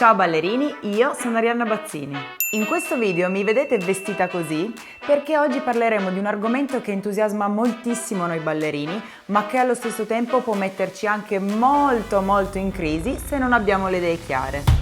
Ciao ballerini, io sono Arianna Bazzini. In questo video mi vedete vestita così perché oggi parleremo di un argomento che entusiasma moltissimo noi ballerini, ma che allo stesso tempo può metterci anche molto in crisi se non abbiamo le idee chiare.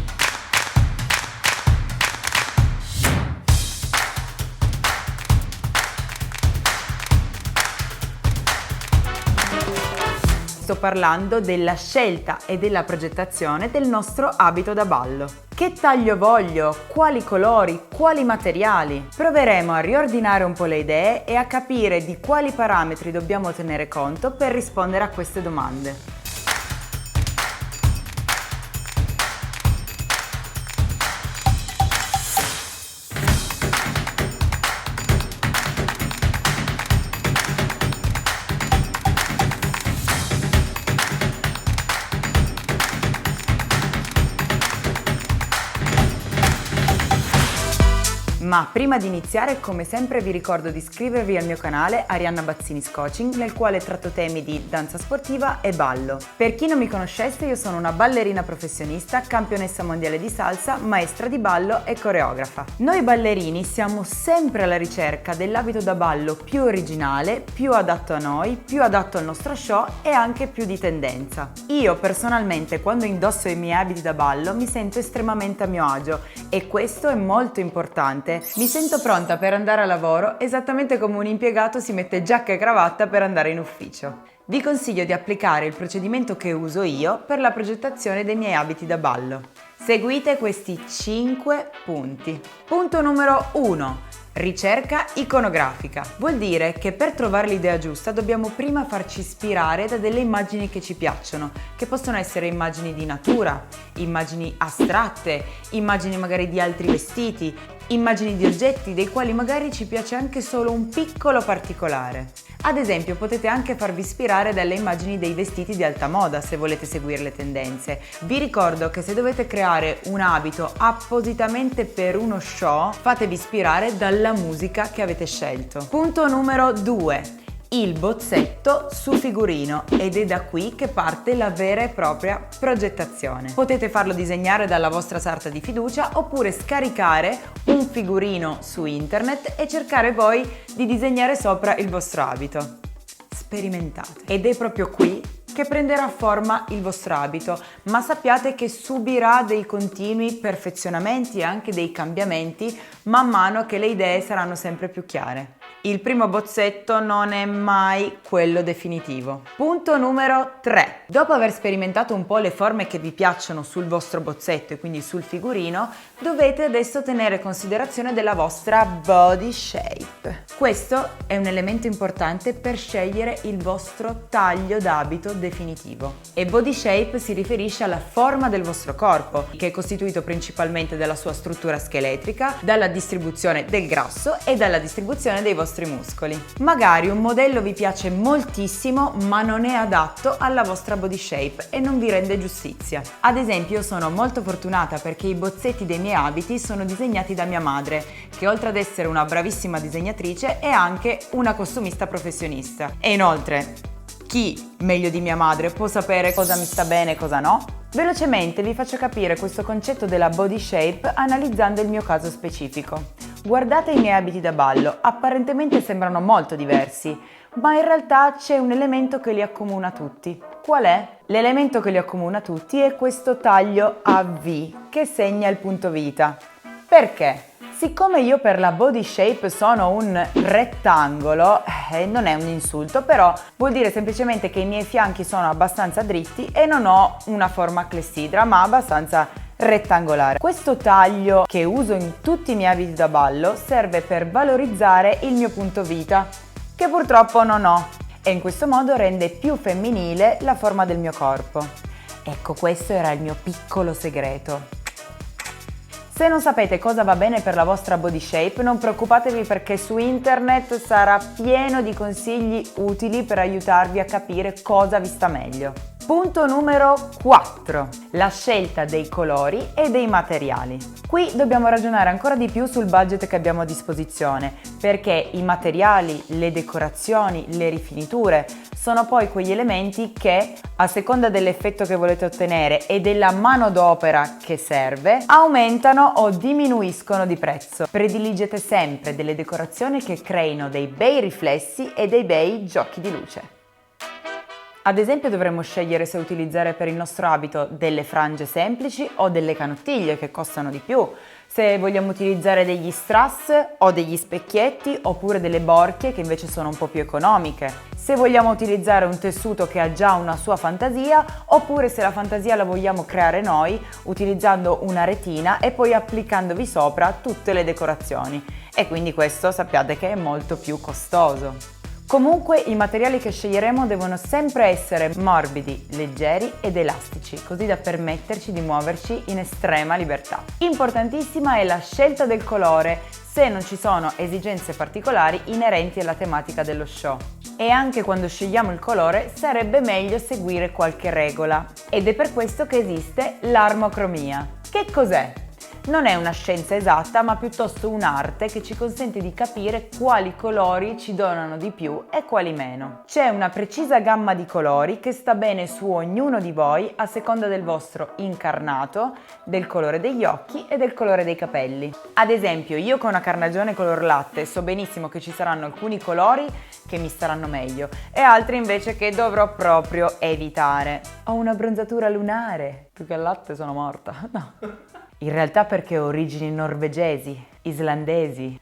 Sto parlando della scelta e della progettazione del nostro abito da ballo. Che taglio voglio? Quali colori? Quali materiali? Proveremo a riordinare un po' le idee e a capire di quali parametri dobbiamo tenere conto per rispondere a queste domande. Ma prima di iniziare, come sempre, vi ricordo di iscrivervi al mio canale Arianna Bazzinis Coaching, nel quale tratto temi di danza sportiva e ballo. Per chi non mi conoscesse, io sono una ballerina professionista, campionessa mondiale di salsa, maestra di ballo e coreografa. Noi ballerini siamo sempre alla ricerca dell'abito da ballo più originale, più adatto a noi, più adatto al nostro show e anche più di tendenza. Io personalmente, quando indosso i miei abiti da ballo, mi sento estremamente a mio agio e questo è molto importante. Mi sento pronta per andare a lavoro esattamente come un impiegato si mette giacca e cravatta per andare in ufficio. Vi consiglio di applicare il procedimento che uso io per la progettazione dei miei abiti da ballo. Seguite questi 5 punti. Punto numero 1. Ricerca iconografica. Vuol dire che per trovare l'idea giusta dobbiamo prima farci ispirare da delle immagini che ci piacciono, che possono essere immagini di natura, immagini astratte, immagini magari di altri vestiti, immagini di oggetti dei quali magari ci piace anche solo un piccolo particolare. Ad esempio, potete anche farvi ispirare dalle immagini dei vestiti di alta moda se volete seguire le tendenze. Vi ricordo che se dovete creare un abito appositamente per uno show, fatevi ispirare dalla musica che avete scelto. Punto numero 2. Il bozzetto su figurino, ed è da qui che parte la vera e propria progettazione. Potete farlo disegnare dalla vostra sarta di fiducia oppure scaricare un figurino su internet e cercare voi di disegnare sopra il vostro abito. Sperimentate. Ed è proprio qui che prenderà forma il vostro abito, ma sappiate che subirà dei continui perfezionamenti e anche dei cambiamenti man mano che le idee saranno sempre più chiare. Il primo bozzetto non è mai quello definitivo. Punto numero 3. Dopo aver sperimentato un po' le forme che vi piacciono sul vostro bozzetto e quindi sul figurino, dovete adesso tenere considerazione della vostra body shape. Questo è un elemento importante per scegliere il vostro taglio d'abito definitivo. E body shape si riferisce alla forma del vostro corpo, che è costituito principalmente dalla sua struttura scheletrica, dalla distribuzione del grasso e dalla distribuzione dei vostri muscoli. Magari un modello vi piace moltissimo ma non è adatto alla vostra body shape e non vi rende giustizia. Ad esempio, io sono molto fortunata perché i bozzetti dei miei abiti sono disegnati da mia madre, che oltre ad essere una bravissima disegnatrice è anche una costumista professionista. E inoltre, chi meglio di mia madre può sapere cosa mi sta bene e cosa no? Velocemente vi faccio capire questo concetto della body shape analizzando il mio caso specifico. Guardate i miei abiti da ballo, apparentemente sembrano molto diversi, ma in realtà c'è un elemento che li accomuna tutti. Qual è? L'elemento che li accomuna tutti è questo taglio a V che segna il punto vita. Perché? Siccome io per la body shape sono un rettangolo, non è un insulto, però vuol dire semplicemente che i miei fianchi sono abbastanza dritti e non ho una forma clessidra, ma abbastanza rettangolare. Questo taglio che uso in tutti i miei abiti da ballo serve per valorizzare il mio punto vita, che purtroppo non ho, e in questo modo rende più femminile la forma del mio corpo. Ecco, questo era il mio piccolo segreto. Se non sapete cosa va bene per la vostra body shape, non preoccupatevi perché su internet sarà pieno di consigli utili per aiutarvi a capire cosa vi sta meglio. Punto numero 4. La scelta dei colori e dei materiali. Qui dobbiamo ragionare ancora di più sul budget che abbiamo a disposizione, perché i materiali, le decorazioni, le rifiniture sono poi quegli elementi che, a seconda dell'effetto che volete ottenere e della manodopera che serve, aumentano o diminuiscono di prezzo. Prediligete sempre delle decorazioni che creino dei bei riflessi e dei bei giochi di luce. Ad esempio dovremmo scegliere se utilizzare per il nostro abito delle frange semplici o delle canottiglie che costano di più, se vogliamo utilizzare degli strass o degli specchietti oppure delle borchie che invece sono un po' più economiche, se vogliamo utilizzare un tessuto che ha già una sua fantasia oppure se la fantasia la vogliamo creare noi utilizzando una retina e poi applicandovi sopra tutte le decorazioni, e quindi questo sappiate che è molto più costoso. Comunque i materiali che sceglieremo devono sempre essere morbidi, leggeri ed elastici, così da permetterci di muoverci in estrema libertà. Importantissima è la scelta del colore, se non ci sono esigenze particolari inerenti alla tematica dello show. E anche quando scegliamo il colore sarebbe meglio seguire qualche regola. Ed è per questo che esiste l'armocromia. Che cos'è? Non è una scienza esatta, ma piuttosto un'arte che ci consente di capire quali colori ci donano di più e quali meno. C'è una precisa gamma di colori che sta bene su ognuno di voi a seconda del vostro incarnato, del colore degli occhi e del colore dei capelli. Ad esempio, io con una carnagione color latte so benissimo che ci saranno alcuni colori che mi staranno meglio e altri invece che dovrò proprio evitare. Ho una bronzatura lunare, più che al latte sono morta. No. In realtà perché ho origini norvegesi, islandesi.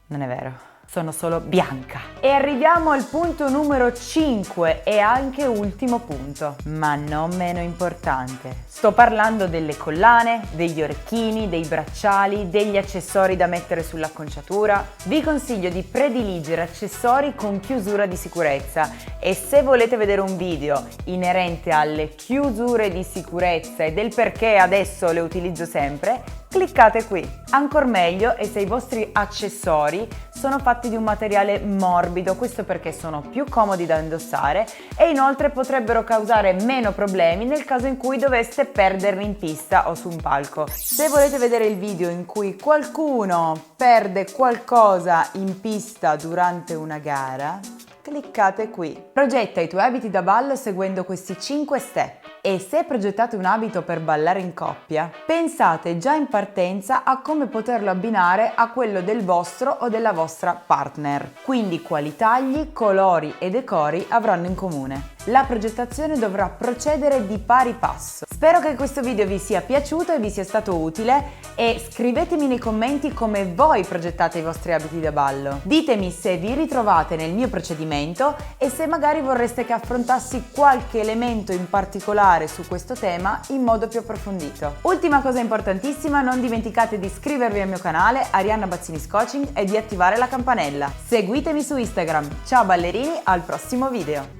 Non è vero, sono solo bianca. E arriviamo al punto numero 5 e anche ultimo punto, ma non meno importante. Sto parlando delle collane, degli orecchini, dei bracciali, degli accessori da mettere sull'acconciatura. Vi consiglio di prediligere accessori con chiusura di sicurezza e se volete vedere un video inerente alle chiusure di sicurezza e del perché adesso le utilizzo sempre, cliccate qui. Ancor meglio è se i vostri accessori sono fatti di un materiale morbido, questo perché sono più comodi da indossare e inoltre potrebbero causare meno problemi nel caso in cui doveste perderli in pista o su un palco. Se volete vedere il video in cui qualcuno perde qualcosa in pista durante una gara, cliccate qui. Progetta i tuoi abiti da ballo seguendo questi 5 step. E se progettate un abito per ballare in coppia, pensate già in partenza a come poterlo abbinare a quello del vostro o della vostra partner. Quindi quali tagli, colori e decori avranno in comune. La progettazione dovrà procedere di pari passo. Spero che questo video vi sia piaciuto e vi sia stato utile e scrivetemi nei commenti come voi progettate i vostri abiti da ballo. Ditemi se vi ritrovate nel mio procedimento e se magari vorreste che affrontassi qualche elemento in particolare su questo tema in modo più approfondito. Ultima cosa importantissima, non dimenticate di iscrivervi al mio canale Arianna Bazzinis Coaching e di attivare la campanella. Seguitemi su Instagram. Ciao ballerini, al prossimo video!